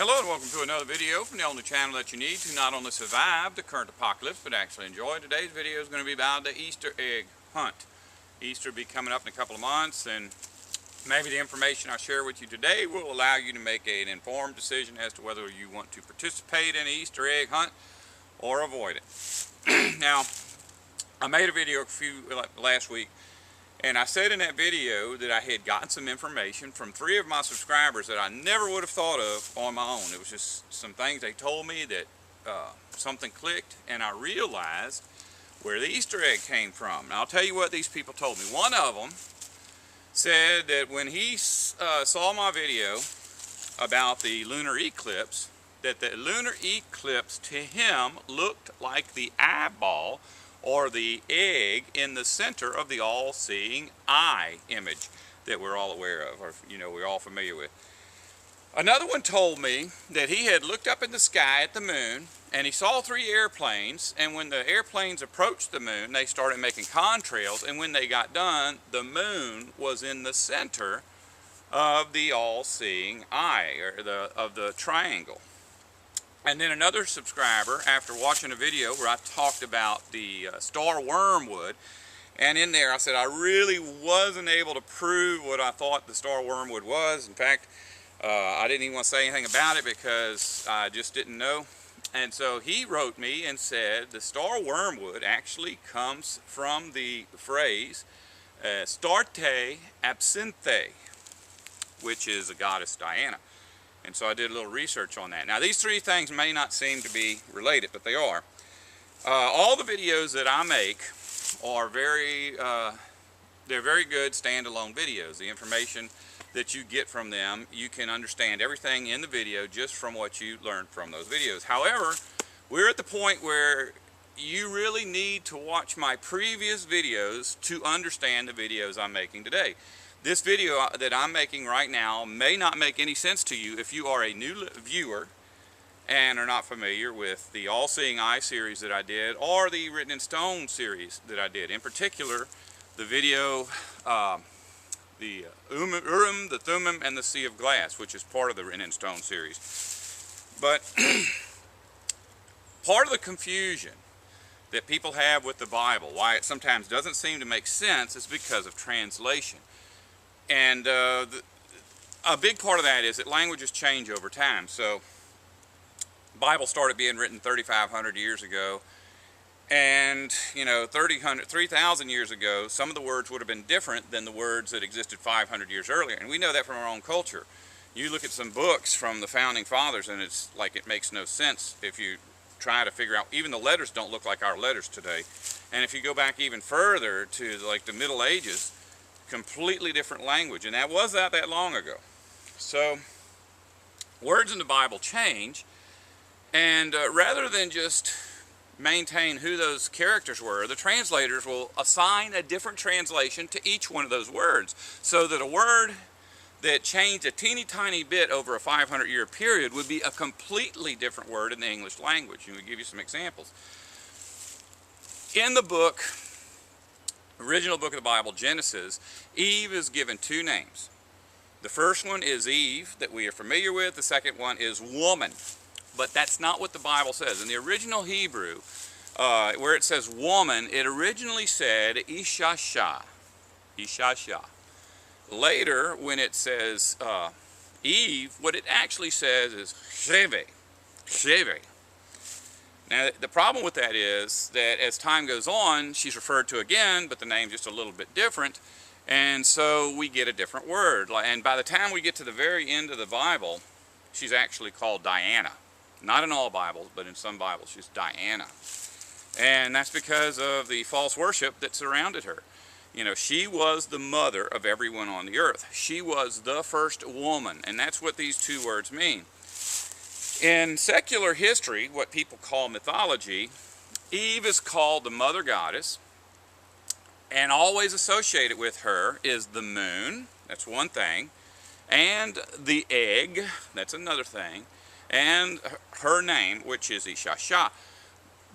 Hello and welcome to another video from the only channel that you need to not only survive the current apocalypse but actually enjoy. Today's video is going to be about the Easter egg hunt. Easter will be coming up in a couple of months, and maybe the information I share with you today will allow you to make an informed decision as to whether you want to participate in the Easter egg hunt or avoid it. Now, I made a video last week, and I said in that video that I had gotten some information from 3 of my subscribers that I never would have thought of on my own. It was just some things they told me that something clicked, and I realized where the Easter egg came from. Now, I'll tell you what these people told me. One of them said that when he saw my video about the lunar eclipse, that the lunar eclipse to him looked like the eyeball or the egg in the center of the all-seeing eye image that we're all aware of, or we're all familiar with. Another one told me that he had looked up in the sky at the moon and he saw 3 airplanes, and when the airplanes approached the moon they started making contrails, and when they got done the moon was in the center of the all-seeing eye, or of the triangle. And then another subscriber, after watching a video where I talked about the star wormwood, and in there I said I really wasn't able to prove what I thought the star wormwood was. In fact, I didn't even want to say anything about it because I just didn't know. And so he wrote me and said the star wormwood actually comes from the phrase Astarte Absinthe, which is the goddess Diana. And so I did a little research on that. Now, these 3 things may not seem to be related, but they are. All the videos that I make are they're very good standalone videos. The information that you get from them, you can understand everything in the video just from what you learned from those videos. However, we're at the point where you really need to watch my previous videos to understand the videos I'm making today. This video that I'm making right now may not make any sense to you if you are a new viewer and are not familiar with the All-Seeing Eye series that I did, or the Written in Stone series that I did. In particular, the video, the Urim, the Thummim, and the Sea of Glass, which is part of the Written in Stone series. But part of the confusion that people have with the Bible, why it sometimes doesn't seem to make sense, is because of translation. And a big part of that is that languages change over time. So the Bible started being written 3,500 years ago, and 3,000 years ago some of the words would have been different than the words that existed 500 years earlier, and we know that from our own culture. You look at some books from the founding fathers and it's like it makes no sense if you try to figure out. Even the letters don't look like our letters today. And if you go back even further to like the Middle Ages, completely different language, and that was not that long ago. So words in the Bible change, and rather than just maintain who those characters were, the translators will assign a different translation to each one of those words, so that a word that changed a teeny tiny bit over a 500-year period would be a completely different word in the English language. And we'll give you some examples. In the book, original book of the Bible, Genesis, Eve is given 2 names. The first one is Eve, that we are familiar with. The second one is woman. But that's not what the Bible says. In the original Hebrew, where it says woman, it originally said Ishasha. Ishasha. Later, when it says Eve, what it actually says is Sheve. Sheve. Now, the problem with that is that as time goes on, she's referred to again, but the name's just a little bit different, and so we get a different word. And by the time we get to the very end of the Bible, she's actually called Diana. Not in all Bibles, but in some Bibles, she's Diana. And that's because of the false worship that surrounded her. She was the mother of everyone on the earth. She was the first woman, and that's what these 2 words mean. In secular history, what people call mythology, Eve is called the mother goddess, and always associated with her is the moon, that's one thing, and the egg, that's another thing, and her name, which is Ishasha.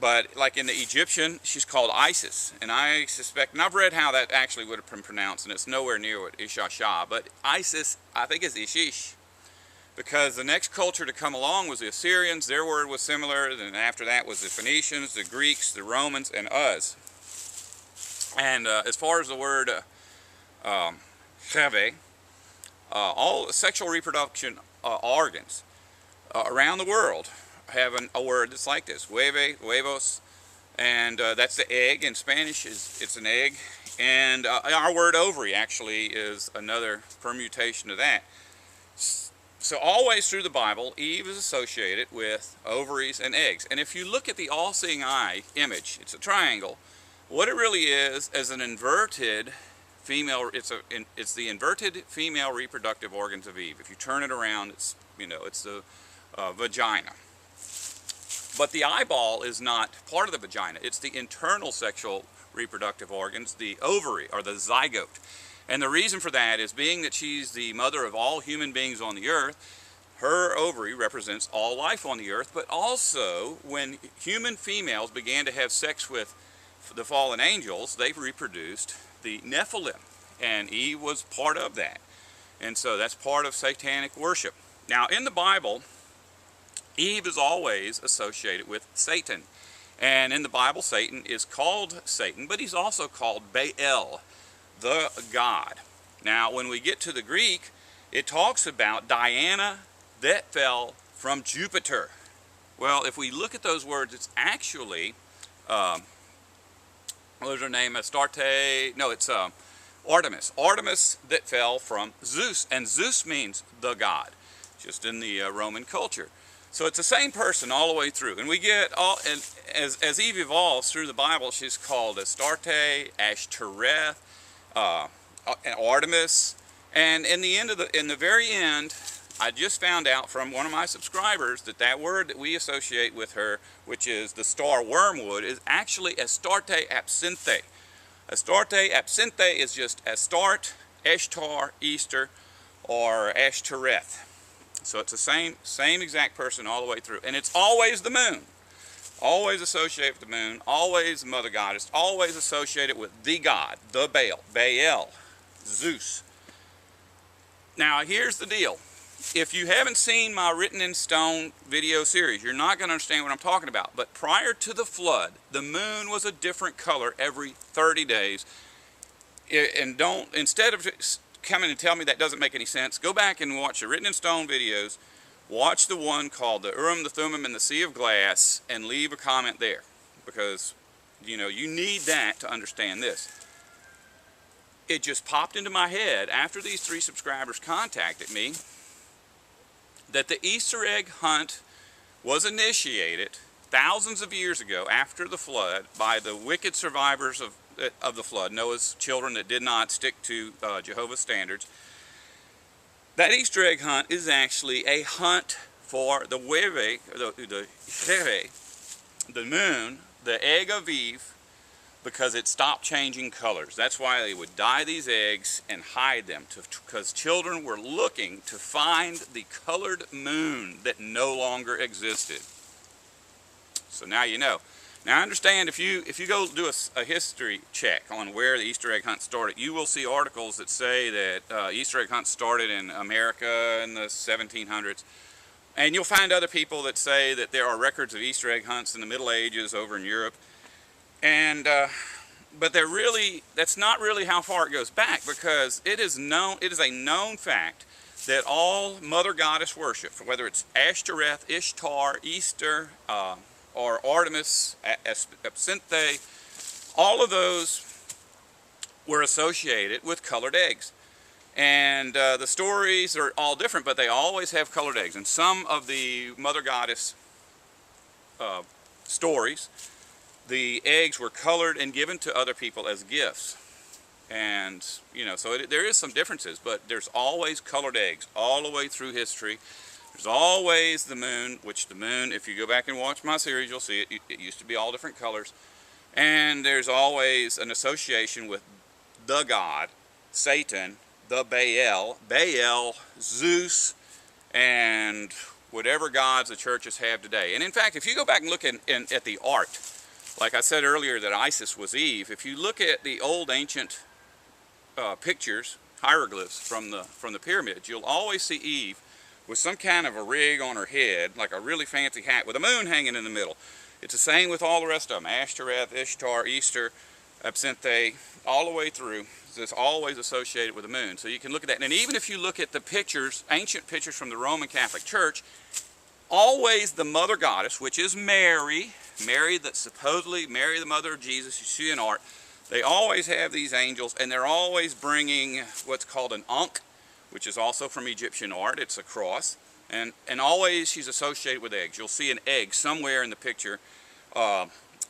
But like in the Egyptian, she's called Isis, and I suspect, and I've read how that actually would have been pronounced, and it's nowhere near what Ishasha, but Isis, I think, is Ishish. because the next culture to come along was the Assyrians. Their word was similar, and after that was the Phoenicians, the Greeks, the Romans, and us. And as far as the word cheve, all sexual reproduction organs around the world have a word that's like this: hueve, huevos, and that's the egg. In Spanish, it's an egg. And our word ovary actually is another permutation of that. So always through the Bible, Eve is associated with ovaries and eggs. And if you look at the all-seeing eye image, it's a triangle. What it really is an inverted female. It's the inverted female reproductive organs of Eve. If you turn it around, it's the vagina. But the eyeball is not part of the vagina. It's the internal sexual reproductive organs, the ovary or the zygote. And the reason for that is, being that she's the mother of all human beings on the earth, her ovary represents all life on the earth. But also, when human females began to have sex with the fallen angels, they reproduced the Nephilim, and Eve was part of that. And so that's part of satanic worship. Now in the Bible, Eve is always associated with Satan. And in the Bible, Satan is called Satan, but he's also called Baal, the god. Now when we get to the Greek, it talks about Diana that fell from Jupiter. Well, if we look at those words, it's actually what was her name? Astarte? No, it's Artemis. Artemis that fell from Zeus, and Zeus means the god, just in the Roman culture. So it's the same person all the way through. And we get all, and as Eve evolves through the Bible, she's called Astarte, Ashtoreth, Artemis, and in the very end, I just found out from one of my subscribers that that word that we associate with her, which is the star wormwood, is actually Astarte Absinthe. Astarte Absinthe is just Astarte, Ishtar, Easter, or Ashtoreth. So it's the same exact person all the way through. And it's always the moon. Always associated with the moon, always the mother goddess, always associated with the god, the Baal, Zeus. Now here's the deal. If you haven't seen my Written in Stone video series, you're not going to understand what I'm talking about. But prior to the flood, the moon was a different color every 30 days. And instead of coming and tell me that doesn't make any sense, go back and watch the Written in Stone videos. Watch the one called the Urim, the Thummim, and the Sea of Glass, and leave a comment there. Because, you need that to understand this. It just popped into my head after these 3 subscribers contacted me that the Easter egg hunt was initiated thousands of years ago after the flood by the wicked survivors of the flood, Noah's children that did not stick to Jehovah's standards. That Easter egg hunt is actually a hunt for the hueve, the moon, the egg of Eve, because it stopped changing colors. That's why they would dye these eggs and hide them, because children were looking to find the colored moon that no longer existed. So now you know. Now I understand if you go do a history check on where the Easter egg hunt started, you will see articles that say that Easter egg hunt started in America in the 1700s. And you'll find other people that say that there are records of Easter egg hunts in the Middle Ages over in Europe. And but that's not really how far it goes back, because it is a known fact that all mother goddess worship, whether it's Ashtoreth, Ishtar, Easter, or Artemis, Absinthe, all of those were associated with colored eggs. And the stories are all different, but they always have colored eggs. And some of the mother goddess stories, the eggs were colored and given to other people as gifts. And, so there is some differences, but there's always colored eggs all the way through history. There's always the moon, which the moon, if you go back and watch my series, you'll see it used to be all different colors. And there's always an association with the god, Satan, the Baal, Zeus, and whatever gods the churches have today. And in fact, if you go back and look at the art, like I said earlier that Isis was Eve, if you look at the old ancient pictures, hieroglyphs from the pyramids, you'll always see Eve with some kind of a rig on her head, like a really fancy hat with a moon hanging in the middle. It's the same with all the rest of them. Ashtoreth, Ishtar, Easter, Absinthe, all the way through. It's always associated with the moon. So you can look at that. And even if you look at the pictures, ancient pictures from the Roman Catholic Church, always the mother goddess, which is Mary, that supposedly Mary, the mother of Jesus, you see in art, they always have these angels, and they're always bringing what's called an ankh, which is also from Egyptian art. It's a cross, and always she's associated with eggs. You'll see an egg somewhere in the picture.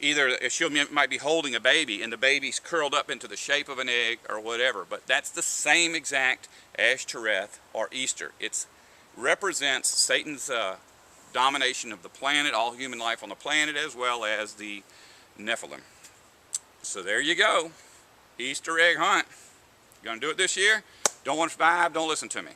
Either she might be holding a baby, and the baby's curled up into the shape of an egg or whatever, but that's the same exact Ashtoreth or Easter. It represents Satan's domination of the planet, all human life on the planet, as well as the Nephilim. So there you go. Easter egg hunt. You gonna do it this year? Don't want to survive, don't listen to me.